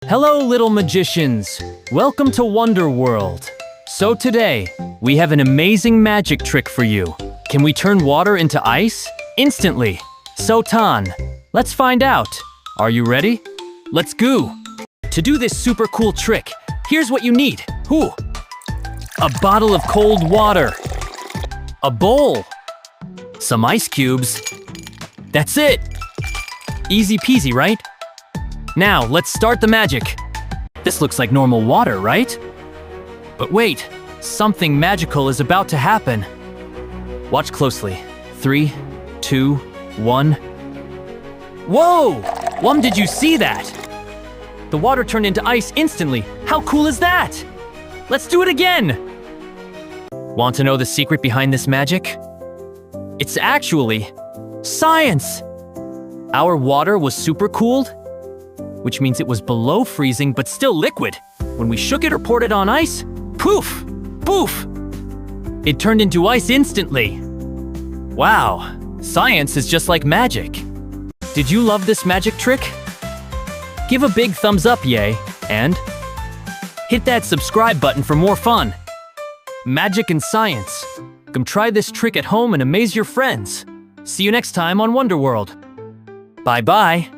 Hello, little magicians. Welcome to Wonder World. So today, we have an amazing magic trick for you. Can we turn water into ice? Instantly. So Tan, let's find out. Are you ready? Let's go. To do this super cool trick, here's what you need. Ooh. A bottle of cold water. A bowl. Some ice cubes. That's it. Easy peasy, right? Now, let's start the magic. This looks like normal water, right? But wait, something magical is about to happen. Watch closely. 3, 2, 1. Whoa! Did you see that? The water turned into ice instantly. How cool is that? Let's do it again! Want to know the secret behind this magic? It's actually science! Our water was super cooled, which means it was below freezing but still liquid. When we shook it or poured it on ice, poof, poof, it turned into ice instantly. Wow, science is just like magic. Did you love this magic trick? Give a big thumbs up, yay, and hit that subscribe button for more fun. Magic and science. Come try this trick at home and amaze your friends. See you next time on Wonder World. Bye-bye.